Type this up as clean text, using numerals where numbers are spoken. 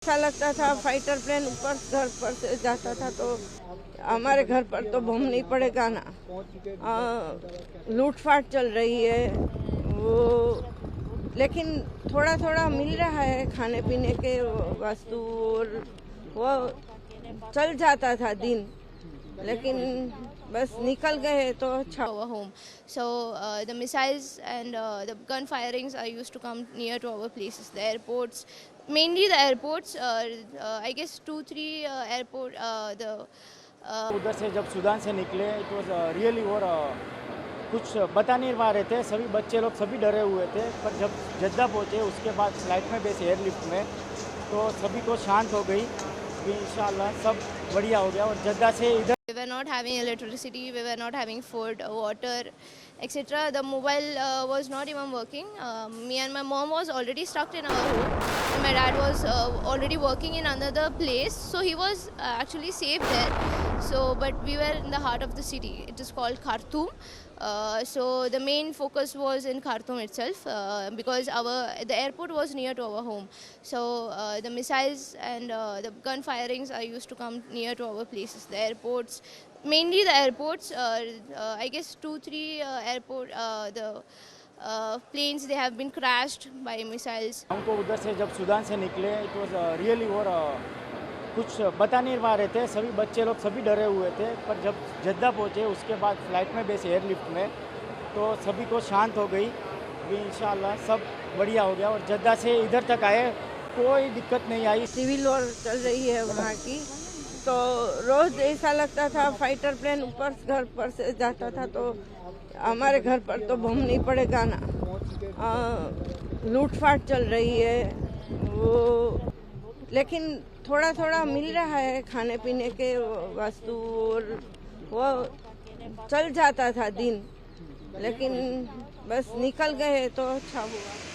अच्छा लगता था, फाइटर प्लेन ऊपर घर पर से जाता था तो हमारे घर पर तो बम नहीं पड़ेगा ना। लूटपाट चल रही है वो, लेकिन थोड़ा थोड़ा मिल रहा है खाने पीने के वस्तु और वो चल जाता था दिन, लेकिन बस निकल गए तो अच्छा। Our home. So the missiles and the gun firings are used to come near to our places, the airports, mainly the airports. I guess 2-3 airport. The उधर से जब सूडान से निकले इट वॉज रियली और कुछ बता नहीं पा रहे थे, सभी बच्चे लोग सभी डरे हुए थे। पर जब जद्दा पहुँचे उसके बाद फ्लाइट में बैसे एयरलिफ्ट में तो सभी को शांत हो गई कि इंशाल्लाह सब बढ़िया हो गया। और जद्दा से इधर we were not having electricity, we were not having food, water, etc. The mobile was not even working. Me and my mom was already stuck in our home. And my dad was already working in another place, so he was actually safe there. So, but we were in the heart of the city. It is called Khartoum. So the main focus was in Khartoum itself because the airport was near to our home. So the missiles and the gun firings are used to come near to our places, the airports, mainly the airports. I guess 2-3 airport the planes, they have been crashed by missiles. हमको उधर से जब Sudan से निकले it was really और कुछ बता नहीं पा रहे थे, सभी बच्चे लोग सभी डरे हुए थे। पर जब जद्दा पहुँचे उसके बाद फ्लाइट में बैसे एयरलिफ्ट में तो सभी को शांत हो गई कि इंशाल्लाह सब बढ़िया हो गया। और जद्दा से इधर तक आए, कोई दिक्कत नहीं आई। सिविल वॉर चल रही है वहाँ की, तो रोज ऐसा लगता था फाइटर प्लेन ऊपर घर पर से जाता था तो हमारे घर पर तो बम नहीं पड़ेगा ना। लूटपाट चल रही है वो, लेकिन थोड़ा थोड़ा मिल रहा है खाने पीने के वस्तु और वो चल जाता था दिन, लेकिन बस निकल गए तो अच्छा हुआ।